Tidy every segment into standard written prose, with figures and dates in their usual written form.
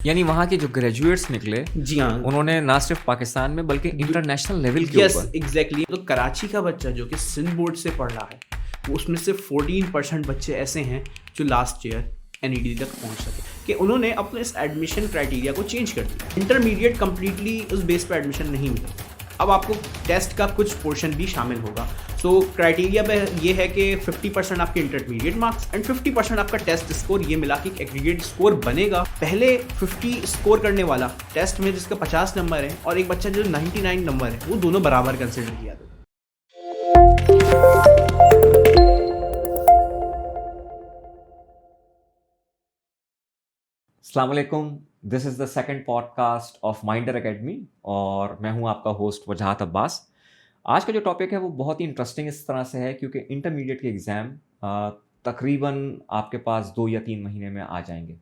यानी वहाँ के जो ग्रेजुएट्स निकले, जी हाँ, उन्होंने ना सिर्फ पाकिस्तान में बल्कि इंटरनेशनल लेवल के यस ऊपर एग्जैक्टली। तो कराची का बच्चा जो कि सिंध बोर्ड से पढ़ रहा है, वो उसमें से 14% बच्चे ऐसे हैं जो लास्ट ईयर एनईडी तक पहुंच सके कि उन्होंने अपने इस एडमिशन क्राइटेरिया को चेंज कर दिया। इंटरमीडिएट कम्प्लीटली उस बेस पर एडमिशन नहीं मिलेगा, अब आपको टेस्ट का कुछ पोर्शन भी शामिल होगा। सो क्राइटेरिया पे ये है कि 50% आपके इंटरमीडिएट मार्क्स एंड 50% आपका टेस्ट स्कोर, ये मिला के एग्रीगेट स्कोर बनेगा। पहले 50 स्कोर करने वाला टेस्ट में जिसका 50 नंबर है और एक बच्चा जो 99 नंबर है, वो दोनों बराबर कंसिडर किया था। अस्सलाम वालेकुम, this is the second podcast of minder academy और मैं हूं आपका होस्ट वजाहत अब्बास। आज का जो टॉपिक है वो बहुत ही इंटरेस्टिंग इस तरह से है क्योंकि इंटरमीडिएट के एग्ज़ाम तकरीबन आपके पास 2 या 3 महीने में आ जाएंगे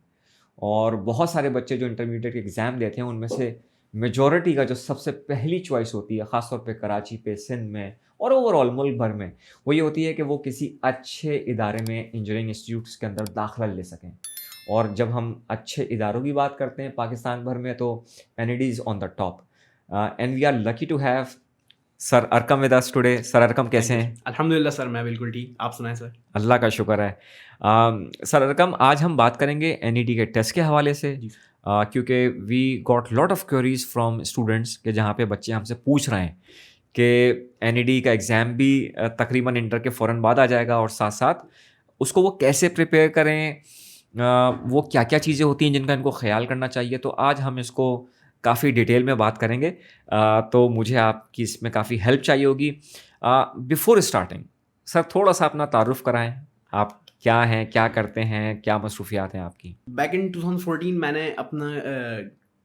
और बहुत सारे बच्चे जो इंटरमीडिएट के एग्ज़ाम देते हैं उनमें से मेजॉरिटी का जो सबसे पहली चॉइस होती है, ख़ासतौर पे कराची पे, सिंध में और ओवरऑल मुल्क भर में, वो ये होती है कि वो किसी अच्छे इदारे में इंजीनियरिंग इंस्टीट्यूट्स के अंदर दाखिला ले सकें। और जब हम अच्छे इदारों की बात करते हैं पाकिस्तान भर में, तो NED is on the top and we are lucky to have sir Arqam with us today. Sir Arqam कैसे हैं? अल्हम्दुलिल्लाह सर, मैं बिल्कुल ठीक। आप सुनाएं सर। अल्लाह का शुक्र है। सर अरकम, आज हम बात करेंगे एनईडी के टेस्ट के हवाले से क्योंकि we got lot of queries from students के जहाँ पे बच्चे हमसे पूछ रहे हैं कि एनईडी का एग्ज़ाम भी तकरीबन इंटर के फ़ौरन बाद आ जाएगा और साथ साथ उसको वो कैसे प्रिपेयर करें, वो क्या क्या चीज़ें होती हैं जिनका इनको ख्याल करना चाहिए। तो आज हम इसको काफ़ी डिटेल में बात करेंगे, तो मुझे आपकी इसमें काफ़ी हेल्प चाहिए होगी। बिफोर स्टार्टिंग सर थोड़ा सा अपना तारुफ कराएं, आप क्या हैं, क्या करते हैं, क्या मसरूफियात हैं आपकी? बैक इन 2014 मैंने अपना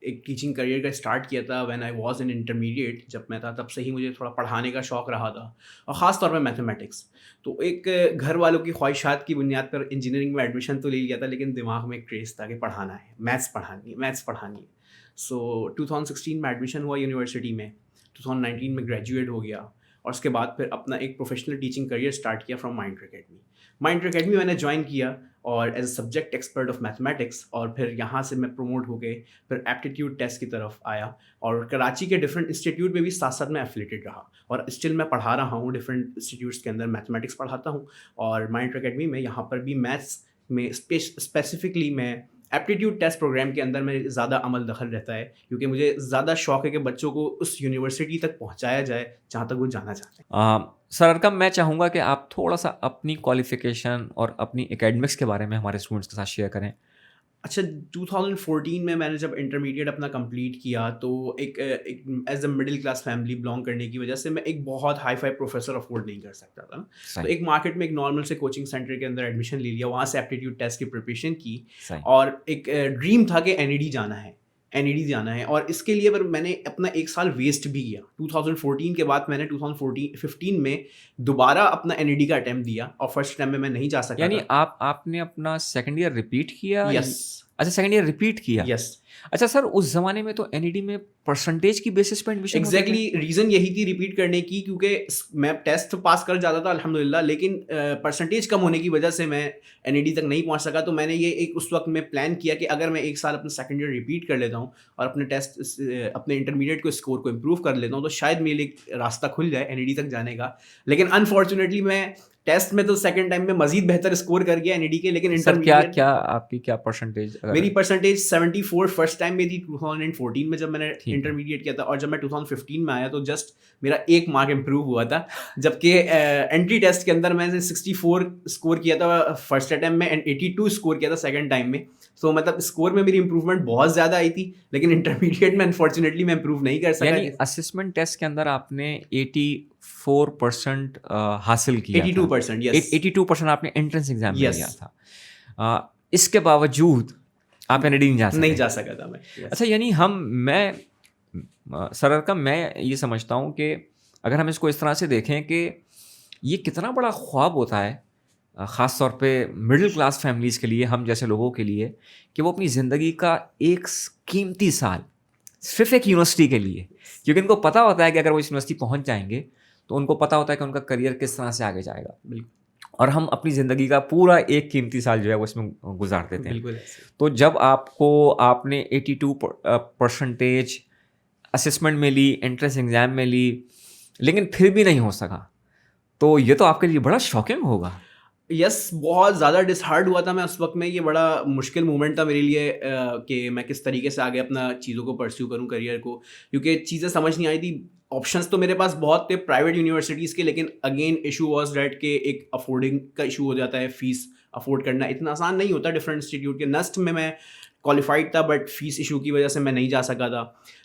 एक टीचिंग करियर का स्टार्ट किया था। When I was in intermediate, जब मैं था तब से ही मुझे थोड़ा पढ़ाने का शौक़ रहा था और ख़ास तौर पे मैथमेटिक्स। तो एक घर वालों की ख्वाहिशात की बुनियाद पर इंजीनियरिंग में एडमिशन तो ले लिया था, लेकिन दिमाग में एक क्रेज़ था कि पढ़ाना है, मैथ्स पढ़ानी है। सो 2016 में एडमिशन हुआ यूनिवर्सिटी में, 2019 में ग्रेजुएट हो गया और उसके बाद फिर अपना एक प्रोफेशनल टीचिंग करियर स्टार्ट किया from Minder Academy. Minder Academy मैंने ज्वाइन किया और as a subject expert of mathematics, और फिर यहाँ से मैं प्रमोट हो गए, फिर एप्टीट्यूड टेस्ट की तरफ आया और कराची के डिफरेंट इंस्टीट्यूट में भी साथ साथ मैं एफिलेटेड रहा और स्टिल मैं पढ़ा रहा हूँ। डिफरेंट इंस्टीट्यूट्स के अंदर मैथमेटिक्स पढ़ाता हूँ और माइंडर एकेडमी में यहाँ पर भी मैथ्स में स्पेसिफिकली मैं एप्टीट्यूड टेस्ट प्रोग्राम के अंदर में ज़्यादा अमल दखल रहता है, क्योंकि मुझे ज़्यादा शौक़ है कि बच्चों को उस यूनिवर्सिटी तक पहुँचाया जाए जहाँ तक वो जाना चाहते हैं। सर अरकम, मैं चाहूँगा कि आप थोड़ा सा अपनी क्वालिफ़िकेशन और अपनी एकेडमिक्स के बारे में हमारे स्टूडेंट्स के साथ शेयर करें। अच्छा, 2014 में मैंने जब इंटरमीडिएट अपना कंप्लीट किया तो एक as a middle class family belong करने की वजह से मैं एक बहुत हाई फाई प्रोफेसर अफोर्ड नहीं कर सकता था। तो एक मार्केट में एक नॉर्मल से कोचिंग सेंटर के अंदर एडमिशन ले लिया, वहाँ से एप्टीट्यूड टेस्ट की प्रिपरेशन की और एक ड्रीम था कि एनईडी जाना है और इसके लिए पर मैंने अपना एक साल वेस्ट भी किया। 2014 के बाद मैंने 2015 में दोबारा अपना एनईडी का अटेम्प्ट दिया और फर्स्ट टाइम में मैं नहीं जा सका। यानी आपने अपना सेकंड ईयर रिपीट किया? यस। अच्छा, सेकंड ईयर रिपीट किया। यस। अच्छा सर, उस ज़माने में तो एनईडी में परसेंटेज की बेसिस पे एडमिशन एग्जैक्टली रीज़न यही थी रिपीट करने की, क्योंकि मैं टेस्ट तो पास कर जाता था अल्हम्दुलिल्लाह, लेकिन परसेंटेज कम होने की वजह से मैं एनईडी तक नहीं पहुंच सका। तो मैंने ये एक उस वक्त में प्लान किया कि अगर मैं एक साल अपना सेकंड ईयर रिपीट कर लेता हूँ और अपने इंटरमीडिएट को स्कोर को इम्प्रूव कर लेता हूँ तो शायद मेरे लिए एक रास्ता खुल जाए एनईडी तक जाने का। लेकिन अनफॉर्चुनेटली मैं टेस्ट में तो सेकंड टाइम में मजीद बेहतर स्कोर कर गया एनईडी के, लेकिन इंटरमीडिएट आपकी क्या परसेंटेज? मेरी परसेंटेज 74 फर्स्ट टाइम में थी 2014 में जब मैंने इंटरमीडिएट किया था, और जब मैं 2015 में आया तो जस्ट मेरा 1 मार्क इम्प्रूव हुआ था, जबकि एंट्री टेस्ट के अंदर मैंने 64 स्कोर किया था फर्स्ट अटैम्प्ट में एंड 82 स्कोर किया था सेकंड टाइम में। तो मतलब स्कोर में मेरी इंप्रूवमेंट बहुत ज़्यादा आई थी, लेकिन इंटरमीडिएट में अनफॉर्चुनेटली मैं इंप्रूव नहीं कर सका। यानी असेसमेंट टेस्ट के अंदर आपने 84% हासिल किया? 82%, यस। 82% आपने एंट्रेंस एग्जाम में लिया था। इसके बावजूद आप एनईडी नहीं जा सका था मैं। अच्छा, यानी सर का मैं ये समझता हूँ कि अगर हम इसको इस तरह से देखें कि ये कितना बड़ा ख्वाब होता है ख़ास तौर पे मिडिल क्लास फैमिलीज़ के लिए, हम जैसे लोगों के लिए, कि वो अपनी ज़िंदगी का एक कीमती साल सिर्फ एक यूनिवर्सिटी के लिए, क्योंकि इनको पता होता है कि अगर वो इस यूनिवर्सिटी पहुँच जाएंगे तो उनको पता होता है कि उनका करियर किस तरह से आगे जाएगा। बिल्कुल। और हम अपनी ज़िंदगी का पूरा एक कीमती साल जो है वो इसमें गुजार देते हैं। बिल्कुल ऐसे। तो जब आपने 82 परसेंटेज असेसमेंट में ली, एंट्रेंस एग्ज़ाम में ली, लेकिन फिर भी नहीं हो सका, तो ये तो आपके लिए बड़ा शॉकिंग होगा। यस, बहुत ज़्यादा डिसहार्ड हुआ था मैं उस वक़्त में। ये बड़ा मुश्किल मोमेंट था मेरे लिए कि मैं किस तरीके से आगे अपना चीज़ों को परस्यू करूँ करियर को, क्योंकि चीज़ें समझ नहीं आई थी। ऑप्शंस तो मेरे पास बहुत थे प्राइवेट यूनिवर्सिटीज़ के, लेकिन अगेन इशू वाज़ दैट कि एक अफोर्डिंग का इशू हो जाता है। फ़ीस अफोर्ड करना इतना आसान नहीं होता डिफरेंट इंस्टीट्यूट के। नस्ट में मैं क्वालिफाइड था, बट फ़ीस इशू की वजह से मैं नहीं जा सका था।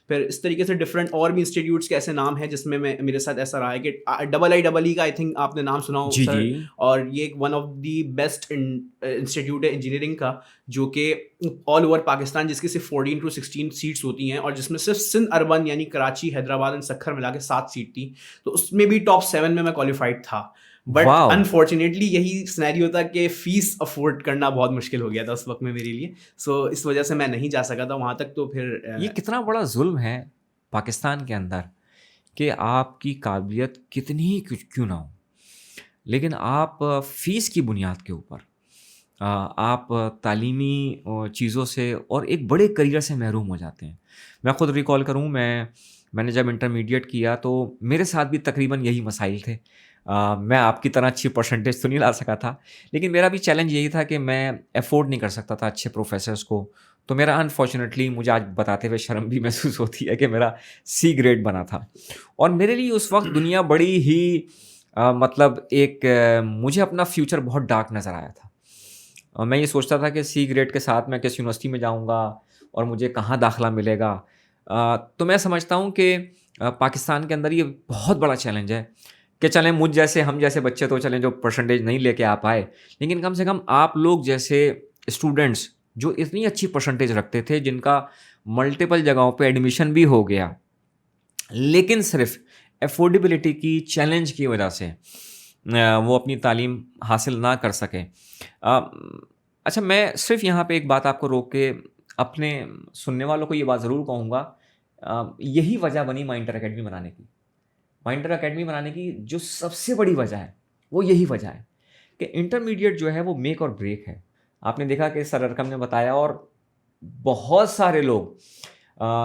फिर इस तरीके से डिफरेंट और भी इंस्टीट्यूट्स के ऐसे नाम हैं जिसमें मैं मेरे साथ ऐसा रहा है कि IIE का आई थिंक आपने नाम सुना हो जी, जी। सर। और ये एक one of the best institute है इंजीनियरिंग का, जो कि ऑल ओवर पाकिस्तान, जिसकी सिर्फ 14 टू 16 सीट्स होती हैं, और जिसमें सिर्फ सिंध अर्बन यानी कराची, हैदराबाद एंड सक्खर मिला के 7 सीट थी। तो उसमें भी टॉप 7 में मैं क्वालिफाइड था। But wow! अनफॉर्चुनेटली यही सिनेरियो था कि फ़ीस अफोर्ड करना बहुत मुश्किल हो गया था उस वक्त में मेरे लिए। सो इस वजह से मैं नहीं जा सका था वहाँ तक। तो फिर ये कितना बड़ा ज़ुल्म है पाकिस्तान के अंदर कि आपकी काबिलियत कितनी ही क्यों ना हो, लेकिन आप फ़ीस की बुनियाद के ऊपर आप तालीमी चीज़ों से और एक बड़े करियर से महरूम हो जाते हैं। मैं खुद रिकॉल करूँ, मैंने जब इंटरमीडिएट किया तो मेरे साथ भी तकरीबन यही मसाइल थे। मैं आपकी तरह अच्छी परसेंटेज तो नहीं ला सका था, लेकिन मेरा भी चैलेंज यही था कि मैं अफ़ोर्ड नहीं कर सकता था अच्छे प्रोफ़ेसर्स को। तो मेरा अनफॉर्च्युनेटली, मुझे आज बताते हुए शर्म भी महसूस होती है कि मेरा सी ग्रेड बना था। और मेरे लिए उस वक़्त दुनिया बड़ी ही मतलब मुझे अपना फ्यूचर बहुत डार्क नज़र आया था। मैं ये सोचता था कि सी ग्रेड के साथ मैं किस यूनिवर्सिटी में जाऊँगा और मुझे कहाँ दाखिला मिलेगा। तो मैं समझता हूँ कि पाकिस्तान के अंदर ये बहुत बड़ा चैलेंज है कि चलें हम जैसे बच्चे तो चलें जो परसेंटेज नहीं लेके आ पाए, लेकिन कम से कम आप लोग जैसे स्टूडेंट्स जो इतनी अच्छी परसेंटेज रखते थे, जिनका मल्टीपल जगहों पे एडमिशन भी हो गया, लेकिन सिर्फ़ अफ़ोर्डेबिलिटी की चैलेंज की वजह से वो अपनी तालीम हासिल ना कर सके। अच्छा, मैं सिर्फ़ यहाँ पे एक बात आपको रोक के अपने सुनने वालों को ये बात ज़रूर कहूँगा, यही वजह बनी माइंडर अकेडमी बनाने की। माइंडर अकेडमी बनाने की जो सबसे बड़ी वजह है, वो यही वजह है कि इंटरमीडिएट जो है वो मेक और ब्रेक है। आपने देखा कि सर अरकम ने बताया, और बहुत सारे लोग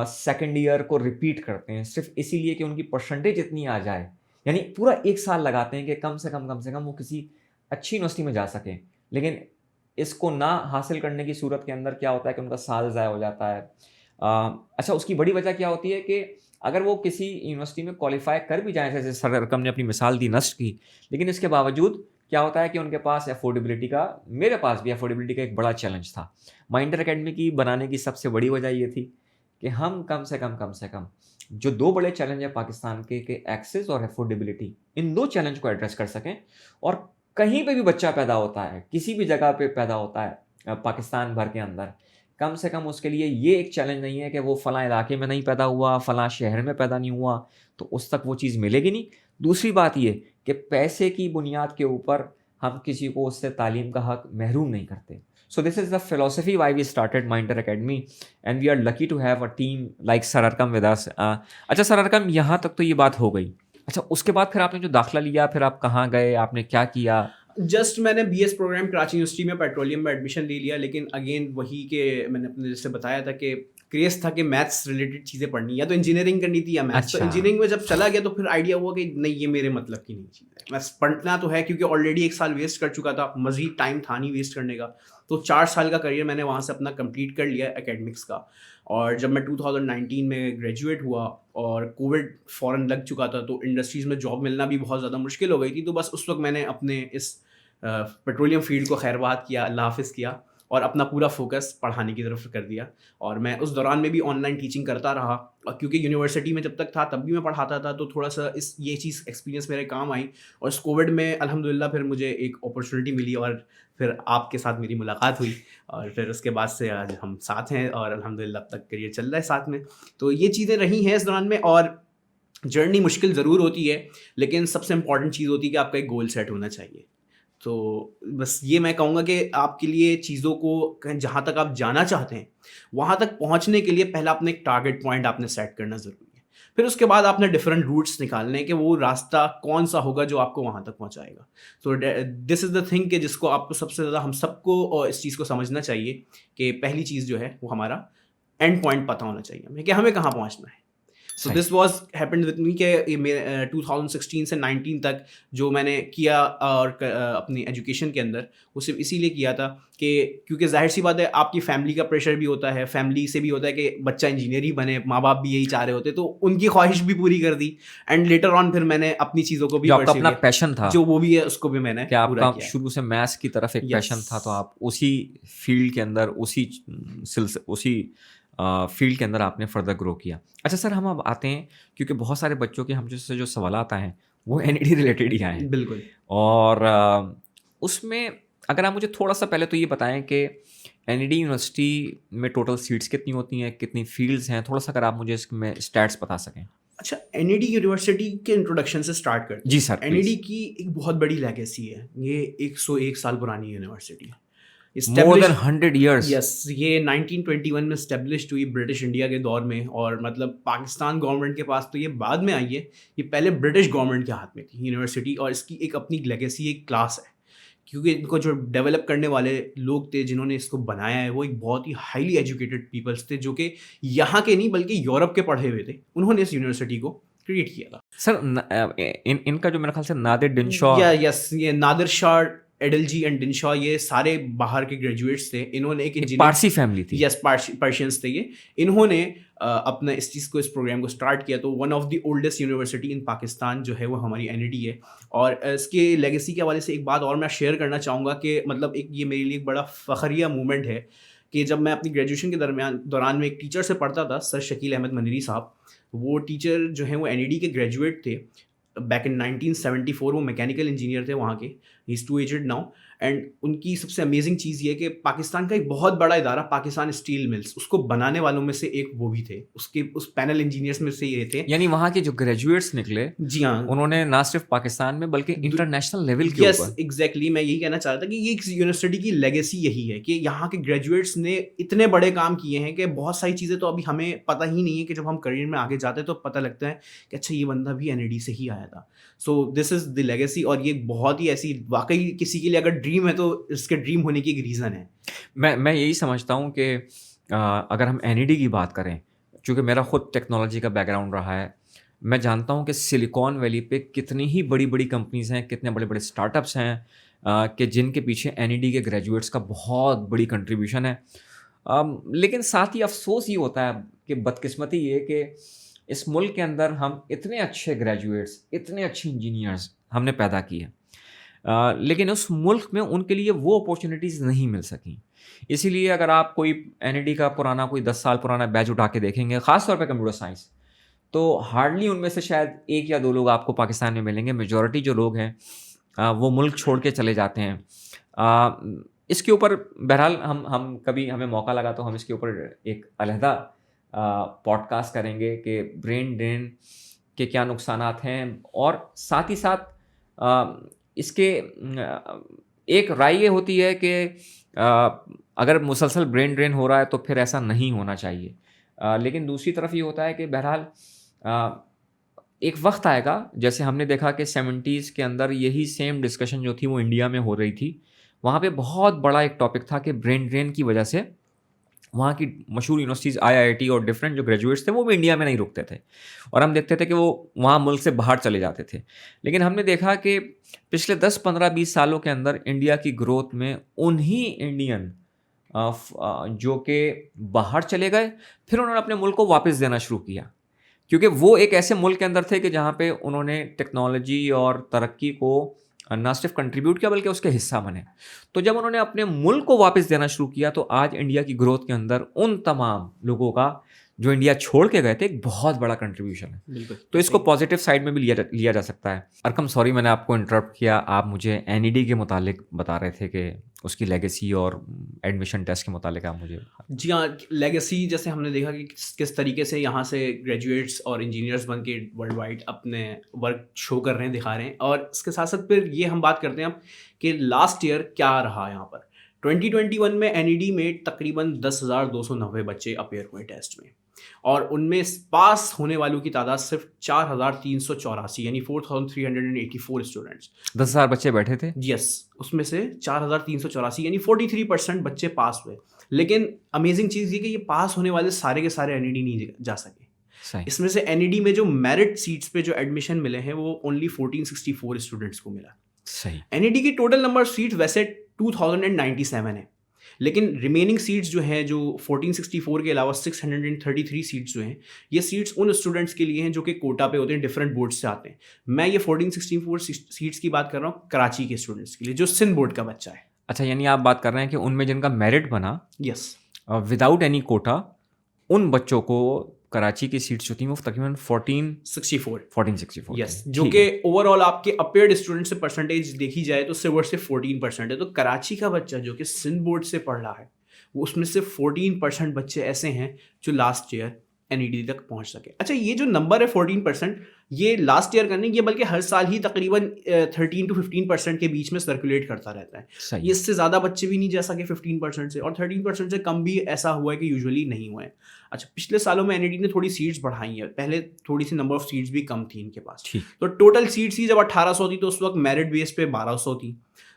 सेकंड ईयर को रिपीट करते हैं सिर्फ़ इसीलिए कि उनकी परसेंटेज इतनी आ जाए। यानी पूरा 1 साल लगाते हैं कि कम से कम वो किसी अच्छी यूनिवर्सिटी में जा सकें। लेकिन इसको ना हासिल करने की सूरत के अंदर क्या होता है कि उनका साल ज़ाया हो जाता है। अच्छा, उसकी बड़ी वजह क्या होती है कि अगर वो किसी यूनिवर्सिटी में क्वालिफ़ाई कर भी जाएँ, जैसे सर अरकम ने अपनी मिसाल दी नस्ट की, लेकिन इसके बावजूद क्या होता है कि उनके पास अफ़ोर्डेबिलिटी का, मेरे पास भी अफ़ोर्डेबिलिटी का एक बड़ा चैलेंज था। माइंडर अकेडमी की बनाने की सबसे बड़ी वजह ये थी कि हम कम से कम जो 2 बड़े चैलेंज हैं पाकिस्तान के एक्सेस और अफ़ोर्डेबिलिटी, इन 2 चैलेंज को एड्रेस कर सकें। और कहीं पे भी बच्चा पैदा होता है, किसी भी जगह पे पैदा होता है पाकिस्तान भर के अंदर, कम से कम उसके लिए ये एक चैलेंज नहीं है कि वो फ़लाँ इलाके में नहीं पैदा हुआ, फ़लाँ शहर में पैदा नहीं हुआ, तो उस तक वो चीज़ मिलेगी नहीं। दूसरी बात ये कि पैसे की बुनियाद के ऊपर हम किसी को उससे तालीम का हक महरूम नहीं करते। So this is the philosophy why we started Mindter Academy, and we are lucky to have a team like Sir Arqam with us. अच्छा सर अरकम, यहाँ तक तो ये बात हो गई। अच्छा, उसके बाद फिर आपने जो दाखिला लिया, फिर आप कहाँ गए, आपने क्या किया? जस्ट मैंने बीएस प्रोग्राम कराची यूनिवर्सिटी में पेट्रोलियम में एडमिशन ले लिया, लेकिन अगेन वही के मैंने अपने जैसे बताया था कि क्रेज था कि मैथ्स रिलेटेड चीज़ें पढ़नी, या तो इंजीनियरिंग करनी थी या मैथ्स। तो अच्छा। इंजीनियरिंग में जब चला गया तो फिर आइडिया हुआ कि नहीं, ये मेरे मतलब की नहीं चीज़ है। मैं पढ़ना तो है, क्योंकि ऑलरेडी 1 साल वेस्ट कर चुका था, मज़ीद टाइम था नहीं वेस्ट करने का। तो 4 साल का करियर मैंने वहाँ से अपना कंप्लीट कर लिया एकेडमिक्स का। और जब मैं 2019 में ग्रेजुएट हुआ और कोविड फ़ौरन लग चुका था, तो इंडस्ट्रीज़ में जॉब मिलना भी बहुत ज़्यादा मुश्किल हो गई थी। तो बस उस वक्त मैंने अपने इस पेट्रोलियम फील्ड को खैरबाद किया, अल्लाह हाफ़िज़ किया, और अपना पूरा फ़ोकस पढ़ाने की तरफ कर दिया। और मैं उस दौरान में भी ऑनलाइन टीचिंग करता रहा, और क्योंकि यूनिवर्सिटी में जब तक था तब भी मैं पढ़ाता था, तो थोड़ा-सा ये चीज़ एक्सपीरियंस मेरे काम आई। और इस कोविड में अल्हम्दुलिल्लाह फिर मुझे एक अपॉर्चुनिटी मिली, और फिर आपके साथ मेरी मुलाकात हुई, और फिर उसके बाद से आज हम साथ हैं, और अल्हम्दुलिल्लाह अब तक करियर चल रहा है साथ में। तो ये चीज़ें रही हैं इस दौरान में। और जर्नी मुश्किल ज़रूर होती है, लेकिन सबसे इम्पॉर्टेंट चीज़ होती है कि आपका एक गोल सेट होना चाहिए। तो बस ये मैं कहूँगा कि आपके लिए चीज़ों को कहीं जहाँ तक आप जाना चाहते हैं, वहाँ तक पहुँचने के लिए पहले अपने एक टारगेट पॉइंट आपने सेट करना ज़रूरी है। फिर उसके बाद आपने डिफरेंट रूट्स निकालने हैं कि वो रास्ता कौन सा होगा जो आपको वहाँ तक पहुँचाएगा। So this is the thing कि जिसको आपको सबसे ज़्यादा हम सबको इस चीज़ को समझना चाहिए कि पहली चीज़ जो है वो हमारा एंड पॉइंट पता होना चाहिए हमें कि हमें कहाँ पहुँचना है। सो सही। This was happened with me कि ये मेरे 2016 से 19 तक जो मैंने किया और अपनी एजुकेशन के अंदर वो सिर्फ इसीलिए किया था कि क्योंकि जाहिर सी बात है आपकी फैमिली का प्रेशर भी होता है, फैमिली से भी होता है कि बच्चा इंजीनियर ही बने, माँ बाप भी यही चाह रहे होते, तो उनकी ख्वाहिश भी पूरी कर दी। एंड लेटर ऑन फिर मैंने अपनी चीज़ों को भी जो आपका परस्यू अपना किया, पैशन था, जो वो भी है उसको भी मैंने कि पूरा आपका किया। शुरू से मैथ्स की तरफ एक यस। पैशन था, तो आप उसी फील्ड के अंदर उसी फील्ड के अंदर आपने फर्दर ग्रो किया। अच्छा सर, हम अब आते हैं, क्योंकि बहुत सारे बच्चों के हमसे जो सवालात आए हैं वो एनईडी रिलेटेड ही आए हैं। बिल्कुल। और उसमें अगर आप मुझे थोड़ा-सा पहले तो ये बताएँ कि एनईडी यूनिवर्सिटी में टोटल सीट्स कितनी होती हैं, कितनी फील्ड्स हैं? थोड़ा-सा अगर आप मुझे इसमें स्टैट्स बता सकें। अच्छा, एनईडी यूनिवर्सिटी के इंट्रोडक्शन से स्टार्ट करते जी हैं। Sir, NED please. की एक बहुत बड़ी लेगेसी है। ये 101 साल पुरानी यूनिवर्सिटी है। More than establish 100 years. Yes, ये 1921 में एस्टेब्लिश्ड हुई ब्रिटिश इंडिया के दौर में, और मतलब पाकिस्तान गवर्नमेंट के पास तो ये बाद में आई है। ये पहले ब्रिटिश गवर्नमेंट के हाथ में थी यूनिवर्सिटी, और इसकी एक अपनी लेगेसी, एक क्लास है। क्योंकि इनको जो डेवलप करने वाले लोग थे, जिन्होंने इसको बनाया है, वो एक बहुत ही हाईली एजुकेटेड पीपल्स थे, जो कि यहाँ के नहीं बल्कि यूरोप के पढ़े हुए थे। उन्होंने इस यूनिवर्सिटी को क्रिएट किया था। सर इनका जो मेरे ख्याल से नादिर डिनशॉ। यस, ये नादिर शाह, एडलजी एंड डिनशॉ, ये सारे बाहर के ग्रेजुएट्स थे। इन्होंने एक एक इंजीनियर, पारसी फैमिली थी। यस, पर्शियंस थे ये। इन्होंने अपना इस चीज़ को, इस प्रोग्राम को स्टार्ट किया। तो one of the oldest university in Pakistan जो है वो हमारी एनईडी है। और इसके लेगेसी के हवाले से एक बात और मैं शेयर करना चाहूँगा कि मतलब एक ये मेरे लिए एक बड़ा फ़खरिया मोमेंट है कि जब मैं अपनी ग्रेजुएशन के दौरान में एक टीचर से पढ़ता था, सर शकील अहमद मनीरी साहब। वो टीचर जो हैं वो एनईडी के ग्रेजुएट थे। बैक इन 1974 वो मैकेनिकल इंजीनियर थे वहाँ के। He is too aged now. And उनकी सबसे अमेजिंग चीज़ ये है कि पाकिस्तान का एक बहुत बड़ा इदारा, पाकिस्तान स्टील मिल्स, उसको बनाने वालों में से एक वो भी थे। उसके उस पैनल इंजीनियर्स में से ये थे। यानी वहाँ के जो ग्रेजुएट्स निकले, जी हाँ। उन्होंने ना सिर्फ पाकिस्तान में बल्कि इंटरनेशनल लेवल के यस, ऊपर। एग्जैक्टली, मैं यही कहना चाह रहा था कि ये यूनिवर्सिटी की लेगेसी यही है कि यहाँ के ग्रेजुएट्स ने इतने बड़े काम किए हैं कि बहुत सारी चीज़ें तो अभी हमें पता ही नहीं है, कि जब हम करियर में आगे जाते हैं तो पता लगता है कि अच्छा, ये बंदा भी एनईडी से ही आया था। So this is the legacy. और ये बहुत ही ऐसी, वाकई किसी के लिए अगर ड्रीम है तो इसके ड्रीम होने की एक रीज़न है। मैं यही समझता हूँ कि अगर हम एनईडी की बात करें, चूँकि मेरा खुद टेक्नोलॉजी का बैकग्राउंड रहा है, मैं जानता हूँ कि सिलिकॉन वैली पे कितनी ही बड़ी-बड़ी कंपनीज़ हैं, कितने बड़े-बड़े स्टार्टअप्स हैं, कि जिनके पीछे एनईडी के ग्रेजुएट्स का बहुत बड़ी कंट्रीब्यूशन है। लेकिन साथ ही अफ़सोस ये होता है कि बदकिस्मती ये कि इस मुल्क के अंदर हम इतने अच्छे ग्रेजुएट्स, इतने अच्छे इंजीनियर्स हमने पैदा किए, लेकिन उस मुल्क में उनके लिए वो अपॉर्चुनिटीज़ नहीं मिल सकी। इसीलिए अगर आप कोई एनईडी का पुराना कोई 10 साल पुराना बैच उठा के देखेंगे, ख़ास तौर पे कंप्यूटर साइंस, तो हार्डली उनमें से शायद 1 या 2 लोग आपको पाकिस्तान में मिलेंगे। मेजॉरिटी जो लोग हैं वो मुल्क छोड़ के चले जाते हैं। इसके ऊपर बहरहाल हम कभी हमें मौका लगा तो हम इसके ऊपर एक अलहदा पॉडकास्ट करेंगे कि ब्रेन ड्रेन के क्या नुकसानात हैं, और साथ ही साथ इसके एक राय ये होती है कि अगर मुसलसल ब्रेन ड्रेन हो रहा है तो फिर ऐसा नहीं होना चाहिए। लेकिन दूसरी तरफ ये होता है कि बहरहाल एक वक्त आएगा, जैसे हमने देखा कि 70s के अंदर यही सेम डिस्कशन जो थी वो इंडिया में हो रही थी। वहाँ पे बहुत बड़ा एक टॉपिक था कि ब्रेन ड्रेन की वजह से वहाँ की मशहूर यूनिवर्सिटीज़, आईआईटी और डिफरेंट जो ग्रेजुएट्स थे वो भी इंडिया में नहीं रुकते थे, और हम देखते थे कि वो वहाँ मुल्क से बाहर चले जाते थे। लेकिन हमने देखा कि पिछले 10, 15, 20 सालों के अंदर इंडिया की ग्रोथ में उन्हीं इंडियन जो कि बाहर चले गए, फिर उन्होंने अपने मुल्क को वापस देना शुरू किया, क्योंकि वो एक ऐसे मुल्क के अंदर थे कि जहाँ पे उन्होंने टेक्नोलॉजी और तरक्की को ना सिर्फ कंट्रीब्यूट किया बल्कि उसके हिस्सा बने। तो जब उन्होंने अपने मुल्क को वापस देना शुरू किया, तो आज इंडिया की ग्रोथ के अंदर उन तमाम लोगों का जो इंडिया छोड़ के गए थे एक बहुत बड़ा कंट्रीब्यूशन है। बिल्कुल। तो इसको पॉजिटिव साइड में भी लिया जा सकता है। अरकम, सॉरी मैंने आपको इंटरप्ट किया। आप मुझे एनईडी के मुतालिक बता रहे थे कि उसकी लेगेसी और एडमिशन टेस्ट के मुतालिक आप मुझे। जी हाँ, लेगेसी जैसे हमने देखा कि किस तरीके से यहाँ से ग्रेजुएट्स और इंजीनियर्स बन के वर्ल्ड वाइड अपने वर्क शो कर रहे हैं, दिखा रहे हैं। और इसके साथ साथ फिर ये हम बात करते हैं अब कि लास्ट ईयर क्या रहा यहाँ पर। 2021 में एनईडी में तकरीबन 10,290 बच्चे अपेयर हुए टेस्ट में, और उनमें पास होने वालों की तादाद सिर्फ 4,384 यानी 4,384 स्टूडेंट्स। 10,000 बच्चे बैठे थे। यस, उसमें से 4,384 यानी 43% बच्चे पास हुए। लेकिन अमेजिंग चीज़ ये कि ये पास होने वाले सारे के सारे एनईडी नहीं जा सके। सही। इसमें से एनईडी में जो मेरिट सीट्स पे जो एडमिशन मिले हैं वो ओनली 1464 स्टूडेंट्स को मिला। सही। एनईडी की टोटल नंबर सीट्स वैसे 2097 है, लेकिन रिमेनिंग सीट्स जो हैं, जो 1464 के अलावा 633 सीट्स जो हैं, ये सीट्स उन स्टूडेंट्स के लिए हैं जो कि कोटा पे होते हैं, डिफरेंट बोर्ड से आते हैं। मैं ये 1464 सीट्स की बात कर रहा हूँ कराची के स्टूडेंट्स के लिए, जो सिंध बोर्ड का बच्चा है। अच्छा, यानी आप बात कर रहे हैं कि उनमें जिनका मेरिट बना यस, विदाउट एनी कोटा, उन बच्चों को कराची की सीट्स जो थी वो तकरीबन 1464 थी। यस, जो कि ओवरऑल आपके अपेयर्ड स्टूडेंट से परसेंटेज देखी जाए तो सिर्फ 14% है। तो कराची का बच्चा जो कि सिंध बोर्ड से पढ़ रहा है, वो उसमें से 14% बच्चे ऐसे हैं जो लास्ट ईयर एनईडी तक पहुंच सके। अच्छा, ये जो नंबर है 14%, ये लास्ट ईयर का नहीं, ये बल्कि हर साल ही तकरीबन 13 to 15% के बीच में सर्कुलेट करता रहता है। सही। ये इससे ज़्यादा बच्चे भी नहीं जा सके 15% से, और 13% से कम भी ऐसा हुआ है कि यूजुअली नहीं हुआ है। अच्छा, पिछले सालों में एनईडी ने थोड़ी सीट्स बढ़ाई है, पहले थोड़ी सी नंबर ऑफ सीट्स भी कम थी इनके पास। ठीक। तो टोटल सीट्स ही जब 1800 थी तो उस वक्त मेरिट बेस पे 1200 थी,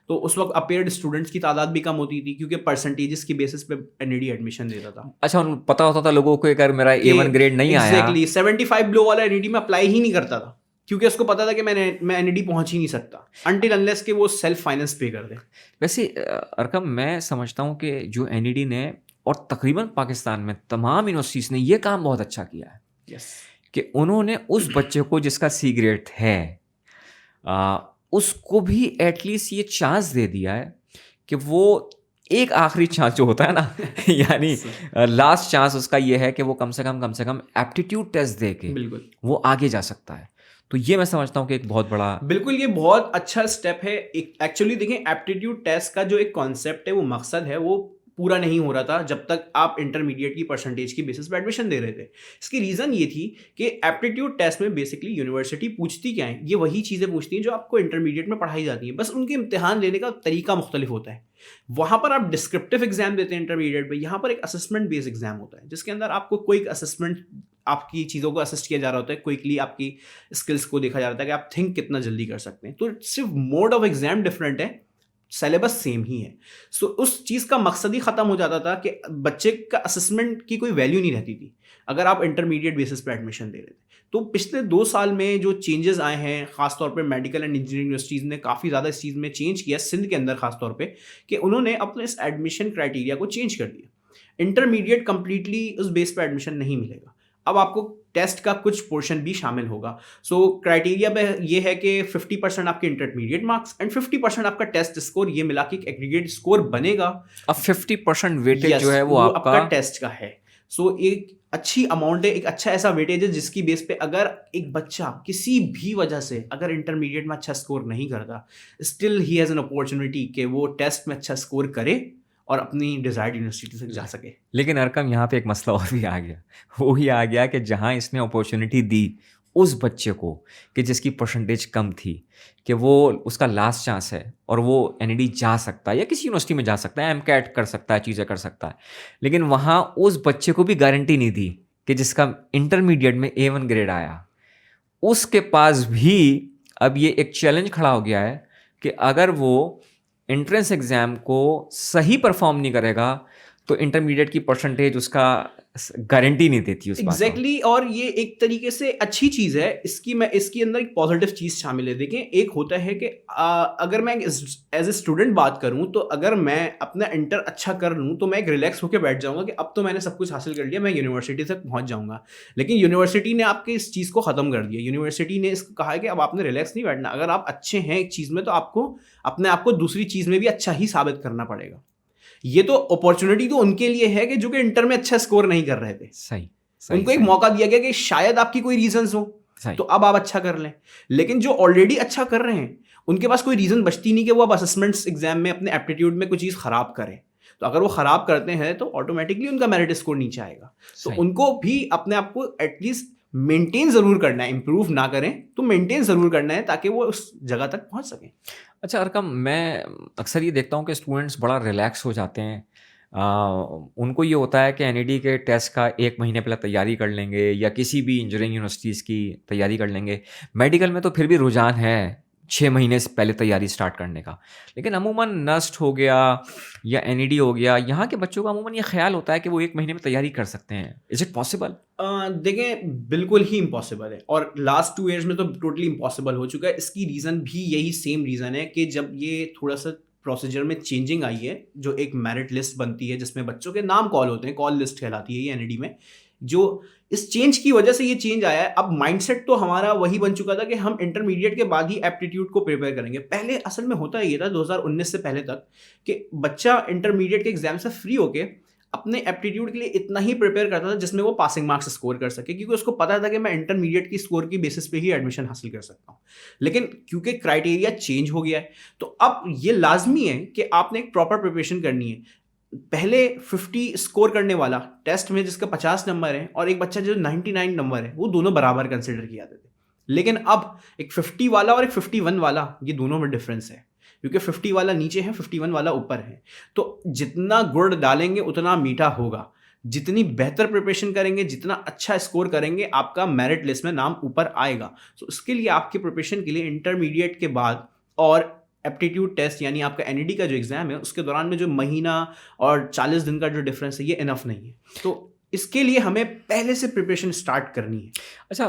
तो उस वक्त अपेयर्ड स्टूडेंट्स की तादाद भी कम होती थी क्योंकि परसेंटेजेस की बेसिस पे एनईडी एडमिशन देता था। अच्छा, पता होता था लोगों को अगर मेरा A1 ग्रेड नहीं आया, एग्जैक्टली 75 बिलो वाला एनईडी में अप्लाई ही नहीं करता था, क्योंकि उसको पता था कि मैं एनईडी पहुंच ही नहीं सकता अनटिल अनलेस कि वो सेल्फ फाइनेंस पे कर दे। वैसे अरकम, मैं समझता हूँ कि जो एनईडी ने और तकरीबन पाकिस्तान में तमाम यूनिवर्सिटीज़ ने ये काम बहुत अच्छा किया है। यस, कि उन्होंने उस बच्चे को जिसका C ग्रेड है उसको भी एटलीस्ट ये चांस दे दिया है कि वो एक आखिरी चांस जो होता है ना यानी लास्ट चांस उसका ये है कि वो कम से कम एप्टीट्यूड टेस्ट दे के बिल्कुल वो आगे जा सकता है। तो ये मैं समझता हूँ कि एक बहुत बड़ा, बिल्कुल ये बहुत अच्छा स्टेप है। एक्चुअली देखें, एप्टीट्यूड टेस्ट का जो एक कॉन्सेप्ट है, वो मकसद है, वो पूरा नहीं हो रहा था जब तक आप इंटरमीडिएट की परसेंटेज की बेसिस पे एडमिशन दे रहे थे। इसकी रीज़न ये थी कि एप्टीट्यूड टेस्ट में बेसिकली यूनिवर्सिटी पूछती क्या है, ये वही चीज़ें पूछती हैं जो आपको इंटरमीडिएट में पढ़ाई जाती हैं, बस उनके इम्तिहान लेने का तरीका मुख्तलिफ होता है। वहाँ पर आप डिस्क्रिप्टिव एग्जाम देते हैं इंटरमीडिएट में, यहाँ पर एक असेसमेंट बेस्ड एग्जाम होता है जिसके अंदर आपको कोई असेसमेंट, आपकी चीज़ों को असिस्ट किया जा रहा होता है, क्विकली आपकी स्किल्स को देखा जा रहा है कि आप थिंक कितना जल्दी कर सकते हैं। तो सिर्फ मोड ऑफ एग्जाम डिफरेंट है, सिलेबस सेम ही है। सो उस चीज़ का मकसद ही ख़त्म हो जाता था कि बच्चे का असेसमेंट की कोई वैल्यू नहीं रहती थी अगर आप इंटरमीडिएट बेसिस पे एडमिशन दे रहे थे। तो पिछले 2 साल में जो चेंजेस आए हैं, ख़ासतौर पे मेडिकल एंड इंजीनियरिंग यूनिवर्सिटीज़ ने काफ़ी ज़्यादा इस चीज़ में चेंज किया, सिंध के अंदर ख़ासतौर पे, कि उन्होंने अपने इस एडमिशन क्राइटेरिया को चेंज कर दिया। इंटरमीडिएट कंप्लीटली उस बेस पर एडमिशन नहीं मिलेगा, अब आपको टेस्ट का कुछ पोर्शन भी शामिल होगा। सो क्राइटेरिया में ये है कि 50% आपके इंटरमीडिएट मार्क्स एंड 50% आपका टेस्ट स्कोर, ये मिला के एक एग्रीगेट स्कोर बनेगा। अब 50% वेटेज जो है वो आपका टेस्ट का है। सो एक अच्छी अमाउंट है, एक अच्छा ऐसा वेटेज है जिसकी बेस पे अगर एक बच्चा किसी भी वजह से अगर इंटरमीडिएट में अच्छा स्कोर नहीं करता, still he has an opportunity कि वो टेस्ट में अच्छा स्कोर करे और अपनी डिजायर्ड यूनिवर्सिटी तक जा सके। लेकिन अरकम, यहाँ पे एक मसला और भी आ गया, वो ही आ गया कि जहाँ इसने अपॉर्चुनिटी दी उस बच्चे को कि जिसकी परसेंटेज कम थी, कि वो उसका लास्ट चांस है और वो एनईडी जा सकता है या किसी यूनिवर्सिटी में जा सकता है, एमकैट कर सकता है, चीज़ें कर सकता है, लेकिन वहाँ उस बच्चे को भी गारंटी नहीं दी कि जिसका इंटरमीडिएट में A1 ग्रेड आया, उसके पास भी अब ये एक चैलेंज खड़ा हो गया है कि अगर वो एंट्रेंस एग्ज़ाम को सही परफॉर्म नहीं करेगा तो इंटरमीडिएट की परसेंटेज उसका गारंटी नहीं देती उस बात एग्जैक्टली। और ये एक तरीके से अच्छी चीज़ है, इसकी अंदर एक पॉजिटिव चीज़ शामिल है। देखें, एक होता है कि अगर मैं एज ए स्टूडेंट बात करूं तो अगर मैं अपना इंटर अच्छा कर लूं तो मैं एक रिलैक्स होकर बैठ जाऊंगा कि अब तो मैंने सब कुछ हासिल कर लिया, मैं यूनिवर्सिटी तक पहुंच जाऊंगा। लेकिन यूनिवर्सिटी ने आपके इस चीज़ को ख़त्म कर दिया। यूनिवर्सिटी ने इसको कहा है कि अब आपने रिलैक्स नहीं बैठना, अगर आप अच्छे हैं एक चीज़ में तो आपको अपने आप को दूसरी चीज़ में भी अच्छा ही साबित करना पड़ेगा। ये तो अपॉर्चुनिटी तो उनके लिए है कि जो कि इंटर में अच्छा स्कोर नहीं कर रहे थे। सही उनको एक मौका दिया गया कि शायद आपकी कोई रीजंस हो तो अब आप अच्छा कर लें। लेकिन जो ऑलरेडी अच्छा कर रहे हैं उनके पास कोई रीजन बचती नहीं कि वो अब असेसमेंट्स एग्जाम में अपने एप्टीट्यूड में कोई चीज़ खराब करें। तो अगर वो खराब करते हैं तो ऑटोमेटिकली उनका मेरिट स्कोर नीचे आएगा। तो उनको भी अपने आप को एटलीस्ट मेंटेन ज़रूर करना है, इंप्रूव ना करें तो मेंटेन ज़रूर करना है ताकि वो उस जगह तक पहुंच सकें। अच्छा अरकम, मैं अक्सर ये देखता हूँ कि स्टूडेंट्स बड़ा रिलैक्स हो जाते हैं। उनको ये होता है कि एनईडी के टेस्ट का 1 महीने पहले तैयारी कर लेंगे या किसी भी इंजीनियरिंग यूनिवर्सिटीज़ की तैयारी कर लेंगे। मेडिकल में तो फिर भी रुझान है 6 महीने से पहले तैयारी स्टार्ट करने का। लेकिन अमूमन नस्ट हो गया या एनईडी हो गया, यहाँ के बच्चों का अमूमन ये ख़्याल होता है कि वो 1 महीने में तैयारी कर सकते हैं। Is it possible? देखें, बिल्कुल ही इम्पॉसिबल है और लास्ट 2 ईयर्स में तो टोटली इम्पॉसिबल हो चुका है। इसकी रीज़न भी यही सेम रीज़न है कि जब ये थोड़ा-सा प्रोसीजर में चेंजिंग आई है, जो एक मेरिट लिस्ट बनती है जिसमें बच्चों के नाम कॉल होते हैं, कॉल लिस्ट कहलाती है ये एनईडी में। जो इस चेंज की वजह से ये चेंज आया है। अब माइंडसेट तो हमारा वही बन चुका था कि हम इंटरमीडिएट के बाद ही एप्टीट्यूड को प्रिपेयर करेंगे। पहले असल में होता ये था 2019 से पहले तक कि बच्चा इंटरमीडिएट के एग्ज़ाम से फ्री होके अपने एप्टीट्यूड के लिए इतना ही प्रिपेयर करता था जिसमें वो पासिंग मार्क्स स्कोर कर सके, क्योंकि उसको पता था कि मैं इंटरमीडिएट की स्कोर की बेसिस पे ही एडमिशन हासिल कर सकता हूँ। लेकिन क्योंकि क्राइटेरिया चेंज हो गया है, तो अब ये लाजमी है कि आपने एक प्रॉपर प्रिपरेशन करनी है। पहले 50 स्कोर करने वाला टेस्ट में जिसका 50 नंबर है और एक बच्चा जो 99 नंबर है, वो दोनों बराबर कंसिडर किए जाते थे। लेकिन अब एक 50 वाला और एक 51 वाला, ये दोनों में डिफरेंस है, क्योंकि 50 वाला नीचे है, 51 वाला ऊपर है। तो जितना गुड़ डालेंगे उतना मीठा होगा। जितनी बेहतर प्रिपरेशन करेंगे, जितना अच्छा स्कोर करेंगे, आपका मेरिट लिस्ट में नाम ऊपर आएगा। तो इसके लिए आपकी प्रिपरेशन के लिए इंटरमीडिएट के बाद और एप्टीट्यूड टेस्ट यानी आपका एनईडी का जो एग्ज़ाम है, उसके दौरान में जो महीना और 40 दिन का जो डिफरेंस है, ये इनफ नहीं है। तो इसके लिए हमें पहले से प्रिपरेशन स्टार्ट करनी है। अच्छा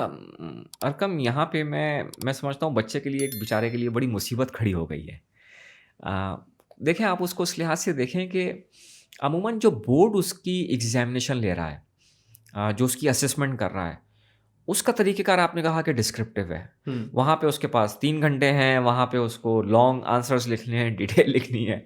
अरकम, यहाँ पे मैं समझता हूँ बच्चे के लिए, एक बेचारे के लिए बड़ी मुसीबत खड़ी हो गई है। देखें, आप उसको इस लिहाज से देखें कि अमूमन जो बोर्ड उसकी एग्ज़ामिनेशन ले रहा है, जो उसकी असेसमेंट कर रहा है, उसका तरीक़ेकार आपने कहा कि डिस्क्रिप्टिव है। वहाँ पे उसके पास 3 घंटे हैं, वहाँ पे उसको लॉन्ग आंसर्स लिखने हैं, डिटेल लिखनी है।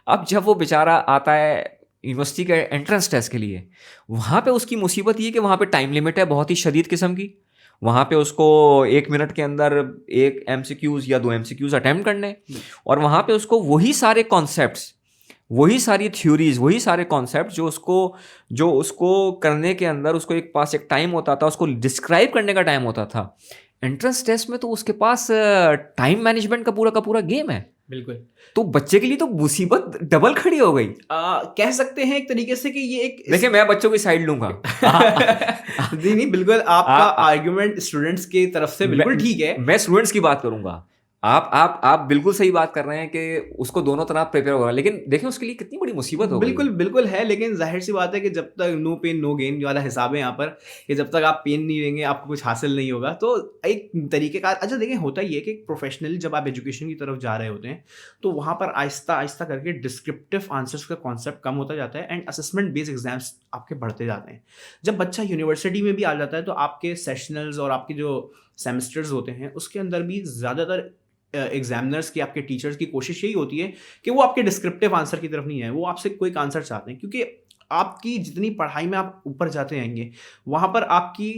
अब जब वो बेचारा आता है यूनिवर्सिटी के एंट्रेंस टेस्ट के लिए, वहाँ पे उसकी मुसीबत ये कि वहाँ पे टाइम लिमिट है बहुत ही शदीद किस्म की। वहाँ पे उसको 1 मिनट के अंदर 1 एमसीक्यूज़ या 2 एमसीक्यूज़ अटेम्प्ट करने हैं और वहाँ पे उसको वही सारे कॉन्सेप्ट्स, वही सारी थ्योरीज़, वही सारे कॉन्सेप्ट जो उसको करने के अंदर उसको एक पास एक टाइम होता था, उसको डिस्क्राइब करने का टाइम होता था। एंट्रेंस टेस्ट में तो उसके पास टाइम मैनेजमेंट का पूरा गेम है। बिल्कुल। तो बच्चे के लिए तो मुसीबत डबल खड़ी हो गई। कह सकते हैं एक तरीके से कि ये एक देखिए, मैं बच्चों की साइड लूँगा। नहीं, बिल्कुल आपका आर्गुमेंट स्टूडेंट्स की तरफ से बिल्कुल ठीक है। मैं स्टूडेंट्स की बात करूँगा। आप बिल्कुल सही बात कर रहे हैं कि उसको दोनों तरफ प्रिपेयर होना, लेकिन देखें उसके लिए कितनी बड़ी मुसीबत हो गई। बिल्कुल है, लेकिन ज़ाहिर-सी बात है कि जब तक नो पेन नो गेन वाला हिसाब है यहाँ पर, कि जब तक आप पेन नहीं लेंगे आपको कुछ हासिल नहीं होगा। तो एक तरीके का अच्छा देखें, होता ही है कि प्रोफेशनली जब आप एजुकेशन की तरफ जा रहे होते हैं, तो वहाँ पर आहिस्ता-आहिस्ता करके डिस्क्रिप्टिव आंसर्स का कॉन्सेप्ट कम होता जाता है एंड असेसमेंट बेस्ड एग्जाम्स आपके बढ़ते जाते हैं। जब बच्चा यूनिवर्सिटी में भी आ जाता है, तो आपके सेशनल्स और आपके जो सेमेस्टर्स होते हैं, उसके अंदर भी ज़्यादातर एग्जामिनर्स की, आपके टीचर्स की कोशिश यही होती है कि वो आपके डिस्क्रिप्टिव आंसर की तरफ नहीं है, वो आपसे क्विक आंसर चाहते हैं। क्योंकि आपकी जितनी पढ़ाई में आप ऊपर जाते जाएंगे, वहाँ पर आपकी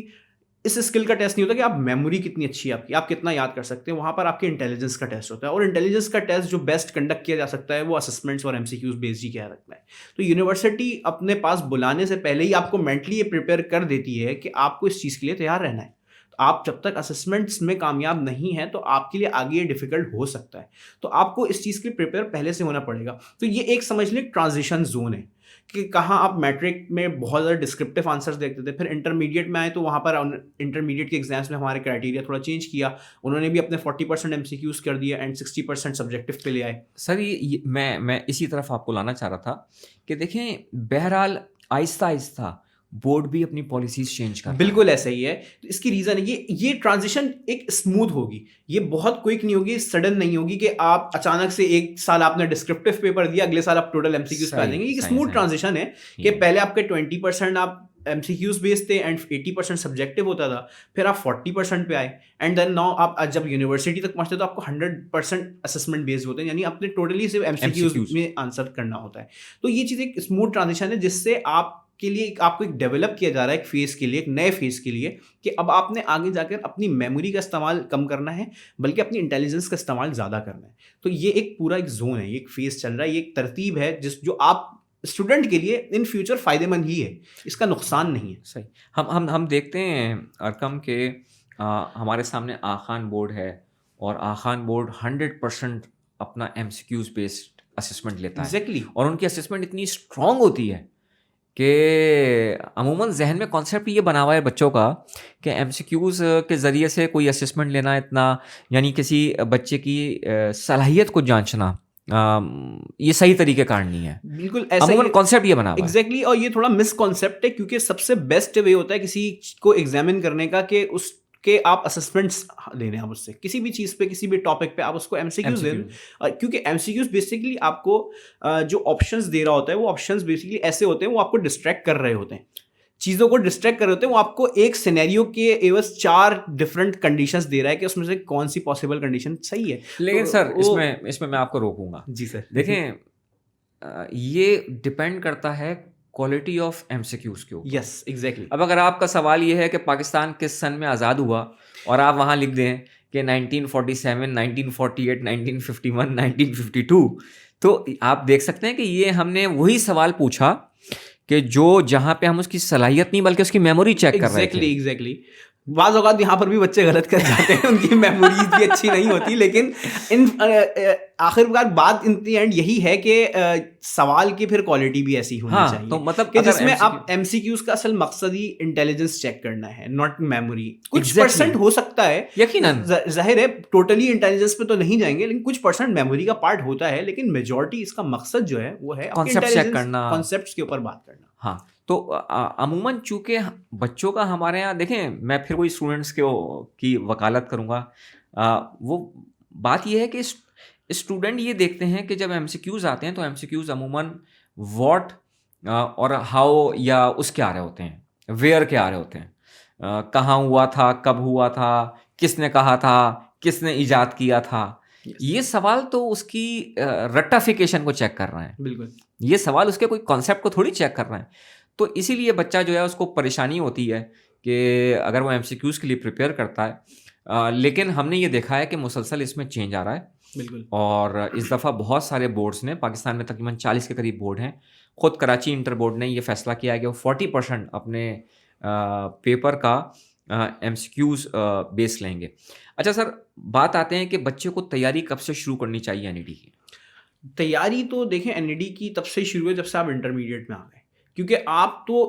इस स्किल का टेस्ट नहीं होता कि आप मेमोरी कितनी अच्छी है आपकी, आप कितना याद कर सकते हैं। वहाँ पर आपके इंटेलिजेंस का टेस्ट होता है, और इंटेलिजेंस का टेस्ट जो बेस्ट कंडक्ट किया जा सकता है वो असेसमेंट्स और एमसीक्यूज बेस्ड ही किया जाता है। तो यूनिवर्सिटी अपने पास बुलाने से पहले ही आपको मेंटली ये प्रिपेयर कर देती है कि आपको इस चीज़ के लिए तैयार रहना है। आप जब तक असेसमेंट्स में कामयाब नहीं हैं, तो आपके लिए आगे ये डिफ़िकल्ट हो सकता है। तो आपको इस चीज़ के लिए प्रिपेयर पहले से होना पड़ेगा। तो ये एक समझ लें ट्रांजिशन ज़ोन है कि कहाँ आप मैट्रिक में बहुत ज़्यादा डिस्क्रिप्टिव आंसर्स देखते थे, फिर इंटरमीडिएट में आए तो वहाँ पर इंटरमीडिएट के एग्जाम्स में हमारे क्राइटेरिया थोड़ा चेंज किया। उन्होंने भी अपने 40% एमसीक्यूज़ कर दिया एंड 60% सब्जेक्टिव पे ले आए। सर, ये मैं इसी तरफ आपको लाना चाह रहा था कि देखें, बहरहाल आहिस्ता-आहिस्ता बोर्ड भी अपनी पॉलिसीज़ चेंज कर रहा है। बिल्कुल ऐसा ही है। तो इसकी रीज़न है ये ट्रांजिशन एक स्मूथ होगी, ये बहुत क्विक नहीं होगी, सडन नहीं होगी कि आप अचानक से एक साल आपने डिस्क्रिप्टिव पेपर दिया, अगले साल आप टोटल एमसीक्यूज़ पे आ जाएंगे। ये स्मूथ ट्रांजिशन है कि पहले आपके 20% आप एमसीक्यूज़ बेस्ड थे एंड 80% सब्जेक्टिव होता था, फिर आप 40% पे आए एंड देन नाउ आप जब यूनिवर्सिटी तक पहुंचते तो आपको 100% असेसमेंट बेस्ड होते हैं, यानी अपने टोटली सिर्फ एमसीक्यूज़ में आंसर करना होता है। तो ये चीज़ एक स्मूथ ट्रांजिशन है जिससे आपके लिए आपको एक डेवलप किया जा रहा है एक फेज़ के लिए, एक नए फेज़ के लिए, कि अब आपने आगे जाकर अपनी मेमोरी का इस्तेमाल कम करना है, बल्कि अपनी इंटेलिजेंस का इस्तेमाल ज़्यादा करना है। तो ये एक पूरा एक जोन है, ये एक फेज़ चल रहा है, ये एक तरतीब है जो आप स्टूडेंट के लिए इन फ्यूचर फ़ायदेमंद ही है, इसका नुकसान नहीं है। सही। हम देखते हैं अरकम के हमारे सामने आखान बोर्ड है और आखान बोर्ड 100% अपना एमसीक्यूज बेस्ड असेसमेंट लेता है एग्जैक्टली और उनकी असेसमेंट इतनी स्ट्रांग होती है कि अमूमन जहन में कॉन्सेप्ट ये बना हुआ है बच्चों का कि एमसीक्यूज के ज़रिए से कोई असेसमेंट लेना इतना, यानी किसी बच्चे की सलाहियत को जांचना, ये सही तरीके कार नहीं है। बिल्कुल ऐसा अमूमन ही कॉन्सेप्ट ये बना हुआ है। एग्जैक्टली और ये थोड़ा मिसकॉन्सेप्ट है, क्योंकि सबसे बेस्ट वे होता है किसी को एग्जामिन करने का कि उसके आप असेसमेंट्स ले लें, आप उससे किसी भी चीज़ पे किसी भी टॉपिक पे आप उसको एमसीक्यूज दें। क्योंकि एमसीक्यूज बेसिकली आपको जो ऑप्शंस दे रहा होता है वो ऑप्शंस बेसिकली ऐसे होते हैं, वो आपको डिस्ट्रैक्ट कर रहे होते हैं, चीज़ों को डिस्ट्रैक्ट कर रहे होते हैं। वो आपको एक सिनेरियो के एवज 4 डिफरेंट कंडीशंस दे रहा है कि उसमें से कौन सी पॉसिबल कंडीशन सही है। लेकिन तो सर वो इसमें मैं आपको रोकूंगा। जी सर देखें, ये डिपेंड करता है क्वालिटी ऑफ एमसीक्यूज के ऊपर। यस एग्जैक्टली अब अगर आपका सवाल ये है कि पाकिस्तान किस सन में आज़ाद हुआ और आप वहाँ लिख दें कि 1947, 1948, 1951, 1952, तो आप देख सकते हैं कि ये हमने वही सवाल पूछा कि जो जहाँ पे हम उसकी सलाहियत नहीं बल्कि उसकी मेमोरी चेक कर रहे थे। एग्जैक्टली बाज़ औक़ात यहाँ पर भी बच्चे गलत कर जाते हैं, उनकी मेमोरीज भी अच्छी नहीं होती, लेकिन आखिरकार बात इन दी एंड यही है कि सवाल की फिर क्वालिटी भी ऐसी होनी हाँ, चाहिए तो मतलब कि अगर जिसमें MCQ आप एमसीक्यूज का असल मकसद ही इंटेलिजेंस चेक करना है, नॉट मेमोरी। कुछ Exactly. परसेंट हो सकता है, यकीनन जाहिर है टोटली इंटेलिजेंस पे तो नहीं जाएंगे, लेकिन कुछ परसेंट मेमोरी का पार्ट होता है, लेकिन मेजॉरिटी इसका मकसद जो है वो है आपके कॉन्सेप्ट चेक इंटेलिजेंस करना, कॉन्सेप्ट्स के ऊपर बात करना। हाँ। तो अमूमन चूंकि बच्चों का हमारे यहाँ, देखें मैं फिर वही स्टूडेंट्स की वकालत करूँगा, वो बात ये है कि स्टूडेंट ये देखते हैं कि जब एमसीक्यूज आते हैं तो एमसीक्यूज अमूमन व्हाट और हाउ या उसके आ रहे होते हैं, वेयर के आ रहे होते हैं, कहाँ हुआ था, कब हुआ था, किसने कहा था, किसने इजाद किया था। ये सवाल तो उसकी रट्टाफिकेशन को चेक कर रहे हैं, बिल्कुल ये सवाल उसके कोई कॉन्सेप्ट को थोड़ी चेक कर रहे हैं। तो इसीलिए बच्चा जो है उसको परेशानी होती है कि अगर वो एमसीक्यूज के लिए प्रिपेयर करता है, लेकिन हमने ये देखा है कि मुसलसल इसमें चेंज आ रहा है। बिल्कुल और इस दफ़ा बहुत सारे बोर्ड्स ने, पाकिस्तान में तकरीबन 40 के करीब बोर्ड हैं, ख़ुद कराची इंटर बोर्ड ने ये फैसला किया है कि वो 40% अपने पेपर का एमसीक्यूज बेस लेंगे। अच्छा सर, बात आते हैं कि बच्चे को तैयारी कब से शुरू करनी चाहिए एनईडी की? तैयारी तो देखें एनईडी की तब से शुरू है जब से आप इंटरमीडिएट में आ गए, क्योंकि आप तो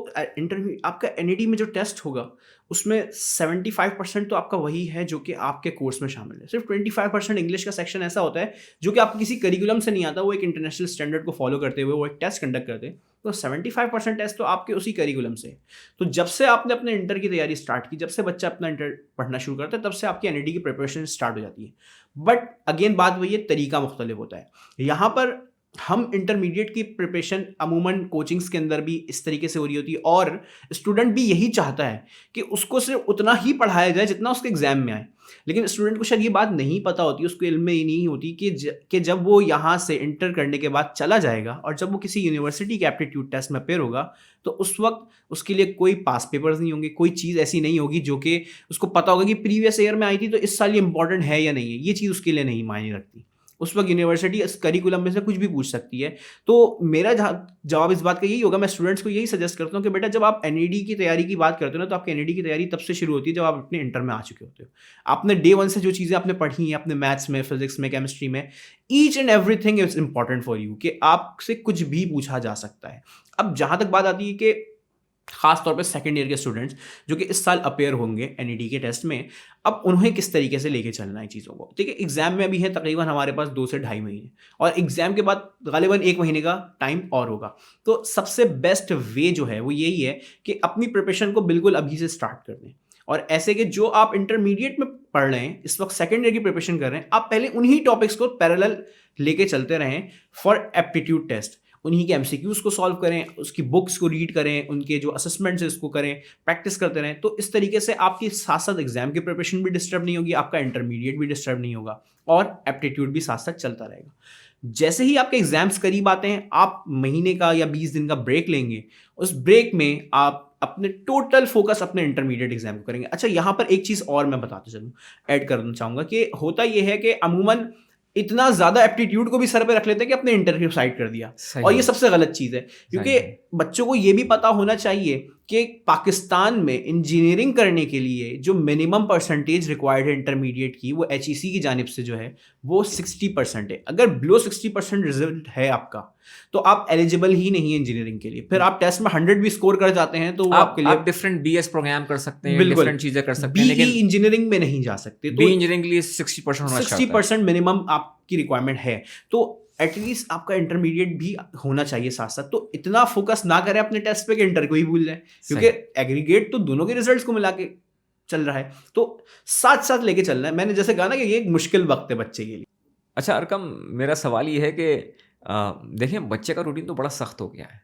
आपका एनईडी में जो टेस्ट होगा उसमें 75% तो आपका वही है जो कि आपके कोर्स में शामिल है। सिर्फ 25% इंग्लिश का सेक्शन ऐसा होता है जो कि आपको किसी करिकुलम से नहीं आता, वो एक इंटरनेशनल स्टैंडर्ड को फॉलो करते हुए वो एक टेस्ट कंडक्ट करते हैं। तो 75% टेस्ट तो आपके उसी करिकुलम से। तो जब से आपने अपने इंटर की तैयारी स्टार्ट की, जब से बच्चा अपना इंटर पढ़ना शुरू करता है, तब से आपकी एनईडी की प्रिपरेशन स्टार्ट हो जाती है। बट अगेन बात वही है, तरीका मुख्तलिफ होता है। यहाँ पर हम इंटरमीडिएट की प्रिपरेशन अमूमन कोचिंग्स के अंदर भी इस तरीके से हो रही होती है, और स्टूडेंट भी यही चाहता है कि उसको सिर्फ उतना ही पढ़ाया जाए जितना उसके एग्जाम में आए। लेकिन स्टूडेंट को शायद ये बात नहीं पता होती, उसको इल्म में ही नहीं होती कि जब वो यहाँ से इंटर करने के बाद चला जाएगा और जब वो किसी यूनिवर्सिटी के एप्टीट्यूड टेस्ट में अपेयर होगा, तो उस वक्त उसके लिए कोई पास पेपर्स नहीं होंगे, कोई चीज़ ऐसी नहीं होगी जो कि उसको पता होगा कि प्रीवियस ईयर में आई थी तो इस साल ये इंपॉर्टेंट है या नहीं है। ये चीज़ उसके लिए नहीं मायने रखती। उस वक्त यूनिवर्सिटी इस करिकुलम में से कुछ भी पूछ सकती है। तो मेरा जवाब इस बात का यही होगा, मैं स्टूडेंट्स को यही सजेस्ट करता हूँ कि बेटा जब आप एनईडी की तैयारी की बात करते हो ना, तो आपकी एनईडी की तैयारी तब से शुरू होती है जब आप अपने इंटर में आ चुके होते हो। आपने डे 1 से जो चीज़ें आपने पढ़ी हैं अपने मैथ्स में, फिजिक्स में, केमिस्ट्री में, each and everything is important for you, कि आपसे कुछ भी पूछा जा सकता है। अब जहाँ तक बात आती है कि खास तौर पे सेकेंड ईयर के स्टूडेंट्स जो कि इस साल अपेयर होंगे एनईडी के टेस्ट में, अब उन्हें किस तरीके से लेके चलना है चीज़ों को। ठीक है, एग्जाम में अभी है तकरीबन हमारे पास 2 से ढाई महीने, और एग्जाम के बाद गालिबन 1 महीने का टाइम और होगा। तो सबसे बेस्ट वे जो है वो यही है कि अपनी प्रिपरेशन को बिल्कुल अभी से स्टार्ट कर दें, और ऐसे कि जो आप इंटरमीडिएट में पढ़ रहे हैं, इस वक्त सेकेंड ईयर की प्रिपरेशन कर रहे हैं, आप पहले उन्हीं टॉपिक्स को पैरेलल लेके चलते रहें फॉर एप्टीट्यूड टेस्ट। उन्हीं के एमसीक्यूज को सॉल्व करें, उसकी बुक्स को रीड करें, उनके जो असेसमेंट्स है उसको करें, प्रैक्टिस करते रहें। तो इस तरीके से आपकी साथ साथ एग्जाम की प्रिपरेशन भी डिस्टर्ब नहीं होगी, आपका इंटरमीडिएट भी डिस्टर्ब नहीं होगा, और एप्टीट्यूड भी साथ साथ चलता रहेगा। जैसे ही आपके एग्जाम्स करीब आते हैं, आप महीने का या 20 दिन का ब्रेक लेंगे। उस ब्रेक में आप अपने टोटल फोकस अपने इंटरमीडिएट एग्जाम को करेंगे। अच्छा, यहाँ पर एक चीज़ और मैं बताते चलूँ, ऐड करना चाहूँगा कि होता यह है कि अमूमन इतना ज़्यादा एप्टीट्यूड को भी सर पे रख लेते हैं कि अपने इंटरव्यू साइड कर दिया, और ये सबसे गलत चीज़ है, क्योंकि बच्चों को ये भी पता होना चाहिए कि पाकिस्तान में इंजीनियरिंग करने के लिए जो मिनिमम परसेंटेज रिक्वायर्ड है इंटरमीडिएट की, वो HEC की जानिब से जो है वो 60% है। अगर बिलो 60% रिजल्ट है आपका, तो आप एलिजिबल ही नहीं है इंजीनियरिंग के लिए। फिर आप टेस्ट में 100 भी स्कोर कर जाते हैं तो वो आपके लिए आप डिफरेंट BS प्रोग्राम कर सकते हैं, बिल्कुल डिफरेंट चीजें कर सकते बी हैं, ही लेकिन इंजीनियरिंग में नहीं जा सकते। बी तो इंजीनियरिंग के लिए 60% होना चाहिए। 60% मिनिमम आपकी रिक्वायरमेंट है, तो एटलीस्ट आपका इंटरमीडिएट भी होना चाहिए साथ साथ। तो इतना फोकस ना करें अपने टेस्ट पे कि इंटर को ही भूल जाए, क्योंकि एग्रीगेट तो दोनों के रिजल्ट्स को मिला के चल रहा है, तो साथ साथ लेके चलना है। मैंने जैसे कहा ना कि ये एक मुश्किल वक्त है बच्चे के लिए। अच्छा अरकम, मेरा सवाल ये है कि देखिए बच्चे का रूटीन तो बड़ा सख्त हो गया है।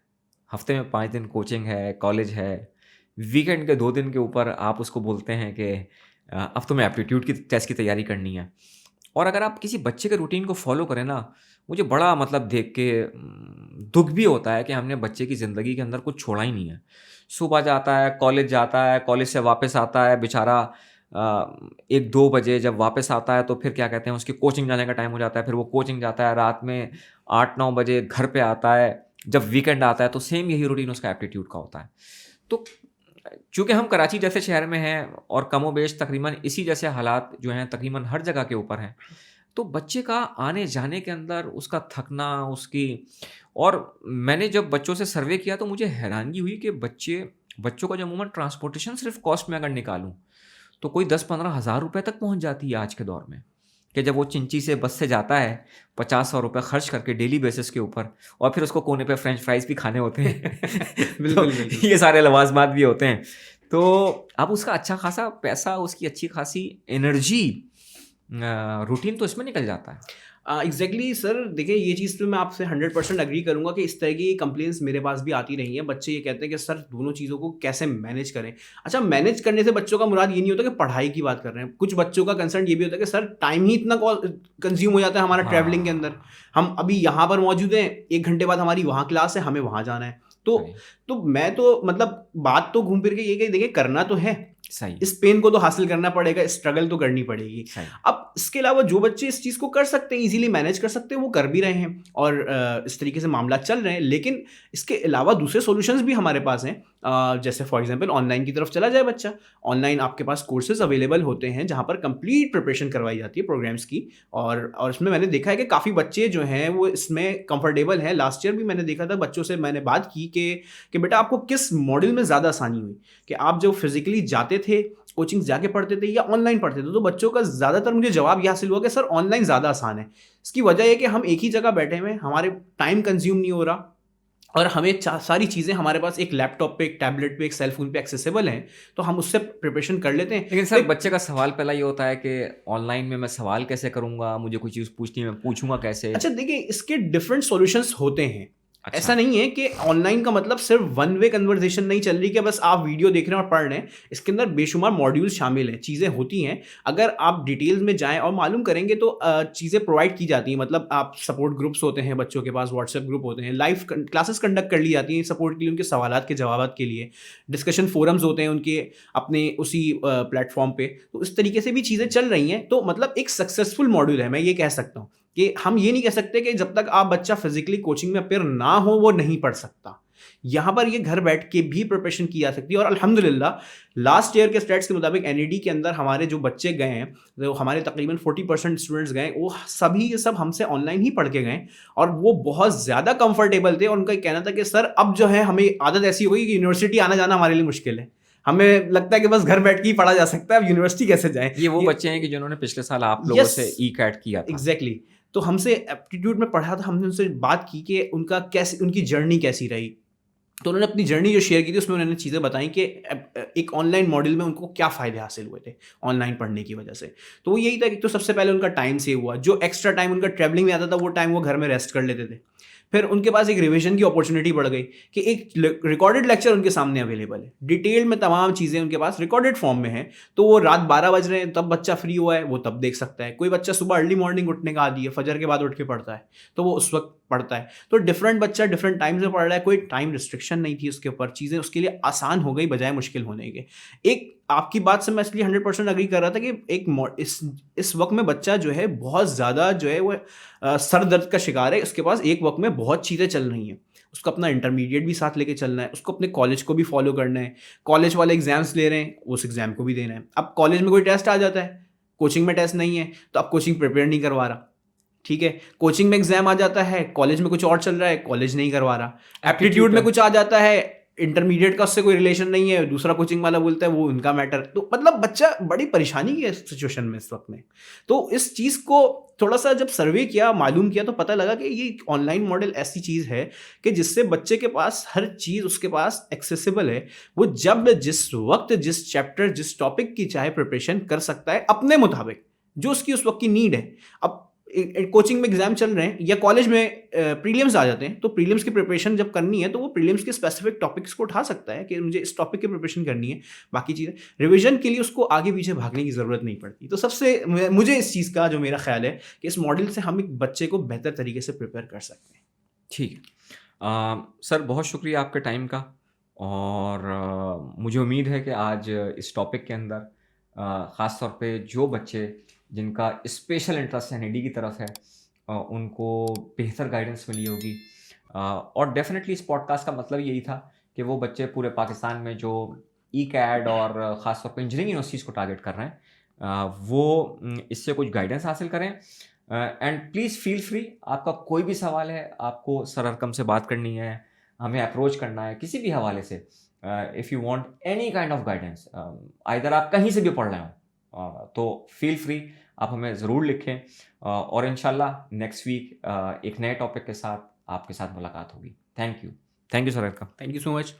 हफ्ते में 5 दिन कोचिंग है, कॉलेज है, वीकेंड के 2 दिन के ऊपर आप उसको बोलते हैं कि अब तुम्हें एप्टीट्यूड की टेस्ट की तैयारी करनी है। और अगर आप किसी बच्चे के रूटीन को फॉलो करें ना, मुझे बड़ा मतलब देख के दुख भी होता है कि हमने बच्चे की ज़िंदगी के अंदर कुछ छोड़ा ही नहीं है। सुबह जाता है, कॉलेज जाता है, कॉलेज से वापस आता है बेचारा 1-2 बजे, जब वापस आता है तो फिर क्या कहते हैं उसकी कोचिंग जाने का टाइम हो जाता है, फिर वो कोचिंग जाता है, रात में 8-9 बजे घर पे आता है, जब वीकेंड आता है तो सेम यही रूटीन उसका एप्टीट्यूड का होता है। तो चूँकि हम कराची जैसे शहर में हैं और कमोबेश तकरीबन इसी जैसे हालात जो हैं तकरीबन हर जगह के ऊपर हैं, तो बच्चे का आने जाने के अंदर उसका थकना, उसकी, और मैंने जब बच्चों से सर्वे किया तो मुझे हैरानगी हुई कि बच्चों का जो अमूमन ट्रांसपोर्टेशन सिर्फ कॉस्ट में अगर निकालूं तो कोई 10-15 हज़ार रुपये तक पहुंच जाती है आज के दौर में, कि जब वो चिंची से बस से जाता है 50-100 रुपये खर्च करके डेली बेसिस के ऊपर, और फिर उसको कोने पे फ्रेंच फ्राइज भी खाने होते हैं बिल्कुल तो बिल्कुल ये सारे लवाजमात भी होते हैं। तो अब उसका अच्छा खासा पैसा, उसकी अच्छी खासी एनर्जी, रूटीन तो इसमें निकल जाता है। एग्जैक्टली सर, देखिए ये चीज़ पे मैं आपसे 100% अग्री करूंगा कि इस तरह की कंप्लेंट्स मेरे पास भी आती रही हैं। बच्चे ये कहते हैं कि सर दोनों चीज़ों को कैसे मैनेज करें। अच्छा, मैनेज करने से बच्चों का मुराद ये नहीं होता कि पढ़ाई की बात कर रहे हैं। कुछ बच्चों का कंसर्न ये भी होता है कि सर टाइम ही इतना कंज्यूम हो जाता है हमारा ट्रैवलिंग के अंदर। हम अभी यहाँ पर मौजूद हैं, 1 घंटे बाद हमारी वहाँ क्लास है, हमें वहाँ जाना है। तो मैं तो मतलब बात तो घूम फिर के ये कि देखिए करना तो है, सही, इस पेन को तो हासिल करना पड़ेगा, स्ट्रगल तो करनी पड़ेगी। अब इसके अलावा जो बच्चे इस चीज़ को कर सकते हैं, इजीली मैनेज कर सकते हैं, वो कर भी रहे हैं और इस तरीके से मामला चल रहे हैं। लेकिन इसके अलावा दूसरे सॉल्यूशंस भी हमारे पास हैं। जैसे फॉर एग्जांपल ऑनलाइन की तरफ चला जाए बच्चा, ऑनलाइन आपके पास कोर्सेज अवेलेबल होते हैं जहाँ पर कंप्लीट प्रिपरेशन करवाई जाती है प्रोग्राम्स की। और इसमें मैंने देखा है कि काफ़ी बच्चे जो हैं वो इसमें कंफर्टेबल हैं। लास्ट ईयर भी मैंने देखा था, बच्चों से मैंने बात की कि बेटा आपको किस मॉड्यूल में ज़्यादा आसानी हुई, कि आप जो फिजिकली जाते थे, कोचिंग जाके पढ़ते थे या ऑनलाइन पढ़ते थे। तो बच्चों का ज़्यादातर मुझे जवाब ये हासिल हुआ कि सर ऑनलाइन ज़्यादा आसान है। इसकी वजह यह कि हम एक ही जगह बैठे हुए हैं, हमारे टाइम कंज्यूम नहीं हो रहा और हमें सारी चीज़ें हमारे पास एक लैपटॉप पे, एक टैबलेट पे, एक सेल फोन पे एक्सेसिबल हैं, तो हम उससे प्रिपरेशन कर लेते हैं। लेकिन सर बच्चे का सवाल पहला ये होता है कि ऑनलाइन में मैं सवाल कैसे करूंगा, मुझे कोई चीज़ पूछनी है मैं पूछूंगा कैसे। अच्छा देखिए, इसके डिफरेंट सॉल्यूशंस होते हैं। अच्छा। ऐसा नहीं है कि ऑनलाइन का मतलब सिर्फ वन वे कन्वर्सेशन नहीं चल रही कि बस आप वीडियो देख रहे हैं और पढ़ रहे हैं। इसके अंदर बेशुमार मॉड्यूल शामिल हैं, चीज़ें होती हैं। अगर आप डिटेल्स में जाएं और मालूम करेंगे तो चीज़ें प्रोवाइड की जाती हैं। मतलब आप सपोर्ट ग्रुप्स होते हैं बच्चों के पास, व्हाट्सएप ग्रुप होते हैं, लाइव क्लासेस कंडक्ट कर ली जाती हैं सपोर्ट के लिए, उनके सवालात के जवाब के लिए, डिस्कशन फोरम्स होते हैं उनके अपने उसी प्लेटफॉर्म पे। तो इस तरीके से भी चीज़ें चल रही हैं। तो मतलब एक सक्सेसफुल मॉड्यूल है, मैं ये कह सकता हूँ। कि हम ये नहीं कह सकते कि जब तक आप बच्चा फिजिकली कोचिंग में अपेयर ना हो वो नहीं पढ़ सकता। यहाँ पर ये घर बैठ के भी प्रिपरेशन की जा सकती है। और अल्हम्दुलिल्लाह लास्ट ईयर के स्टैट्स के मुताबिक NED के अंदर हमारे जो बच्चे गए हैं, तो हमारे तकरीबन 40% स्टूडेंट्स गए, वो सभी ये सब हमसे ऑनलाइन ही पढ़ के गए और वो बहुत ज़्यादा कंफर्टेबल थे। और उनका कहना था कि सर अब जो है हमें आदत ऐसी हो गई कि यूनिवर्सिटी आना जाना हमारे लिए मुश्किल है, हमें लगता है कि बस घर बैठ के ही पढ़ा जा सकता है, अब यूनिवर्सिटी कैसे जाएं। ये वो बच्चे हैं कि जिन्होंने पिछले साल आप लोगों से E-CAT किया था। एग्जैक्टली। तो हमसे एप्टीट्यूड में पढ़ा था, हमने उनसे बात की कि उनका कैसे, उनकी जर्नी कैसी रही। तो उन्होंने अपनी जर्नी जो शेयर की थी उसमें उन्होंने चीज़ें बताई कि एक ऑनलाइन मॉड्यूल में उनको क्या फ़ायदे हासिल हुए थे ऑनलाइन पढ़ने की वजह से। तो वो यही था कि तो सबसे पहले उनका टाइम सेव हुआ, जो एक्स्ट्रा टाइम उनका ट्रैवलिंग में आता था वो टाइम वो घर में रेस्ट कर लेते थे। फिर उनके पास एक रिवीजन की अपॉर्चुनिटी बढ़ गई कि एक रिकॉर्डेड लेक्चर उनके सामने अवेलेबल है, डिटेल में तमाम चीज़ें उनके पास रिकॉर्डेड फॉर्म में है। तो वो रात 12 बज रहे हैं तब बच्चा फ्री हुआ है, वो तब देख सकता है। कोई बच्चा सुबह अर्ली मॉर्निंग उठने का आदी है, फजर के बाद उठ के पढ़ता है, तो वो उस वक्त पढ़ता है। तो डिफरेंट बच्चा डिफरेंट टाइम से पढ़ रहा है, कोई टाइम रिस्ट्रिक्शन नहीं थी उसके ऊपर, चीज़ें उसके लिए आसान हो गई बजाय मुश्किल होने के। एक आपकी बात से मैं इसलिए 100% अग्री कर रहा था कि एक इस वक्त में बच्चा जो है बहुत ज़्यादा जो है वो सर दर्द का शिकार है, उसके पास एक वक्त में बहुत चीज़ें चल रही हैं। उसको अपना इंटरमीडिएट भी साथ लेके चलना है, उसको अपने कॉलेज को भी फॉलो करना है, कॉलेज वाले एग्जाम्स ले रहे हैं, उस एग्जाम को भी देना है। अब कॉलेज में कोई टेस्ट आ जाता है, कोचिंग में टेस्ट नहीं है, तो अब कोचिंग प्रिपेयर नहीं करवा रहा, ठीक है। कोचिंग में एग्जाम आ जाता है, कॉलेज में कुछ और चल रहा है, कॉलेज नहीं करवा रहा। एप्टीट्यूड में कुछ आ जाता है, इंटरमीडिएट का उससे कोई रिलेशन नहीं है, दूसरा कोचिंग वाला बोलता है वो उनका मैटर। तो मतलब बच्चा बड़ी परेशानी की है सिचुएशन में इस वक्त में। तो इस चीज़ को थोड़ा सा जब सर्वे किया, मालूम किया, तो पता लगा कि ये ऑनलाइन मॉडल ऐसी चीज़ है कि जिससे बच्चे के पास हर चीज़ उसके पास एक्सेसिबल है। वो जब जिस वक्त जिस चैप्टर जिस टॉपिक की चाहे प्रिपरेशन कर सकता है अपने मुताबिक, जो उसकी उस वक्त की नीड है। अब कोचिंग में एग्जाम चल रहे हैं या कॉलेज में प्रीलिम्स आ जाते हैं, तो प्रीलिम्स की प्रिपरेशन जब करनी है तो वो प्रीलिम्स के स्पेसिफिक टॉपिक्स को उठा सकता है कि मुझे इस टॉपिक की प्रिपरेशन करनी है। बाकी चीज़ें रिवीजन के लिए उसको आगे पीछे भागने की ज़रूरत नहीं पड़ती। तो सबसे मुझे इस चीज़ का जो मेरा ख्याल है कि इस मॉडल से हम एक बच्चे को बेहतर तरीके से प्रिपेयर कर सकते हैं। ठीक है। सर बहुत शुक्रिया आपके टाइम का, और मुझे उम्मीद है कि आज इस टॉपिक के अंदर ख़ास तौर पे जो बच्चे जिनका स्पेशल इंटरेस्ट एनईडी की तरफ है उनको बेहतर गाइडेंस मिली होगी। और डेफिनेटली इस पॉडकास्ट का मतलब यही था कि वो बच्चे पूरे पाकिस्तान में जो ई कैड और ख़ास तौर पे इंजीनियरिंग यूनिवर्सिटीज़ को टारगेट कर रहे हैं वो इससे कुछ गाइडेंस हासिल करें। एंड प्लीज़ फील फ्री, आपका कोई भी सवाल है, आपको सर अरकम से बात करनी है, हमें अप्रोच करना है किसी भी हवाले से, if you want any kind of guidance, either आप कहीं से भी पढ़ रहे हो, तो फील फ्री, आप हमें ज़रूर लिखें। और इंशाल्लाह नेक्स्ट वीक एक नए टॉपिक के साथ आपके साथ मुलाकात होगी। Thank you sir Arkham. Thank you so much.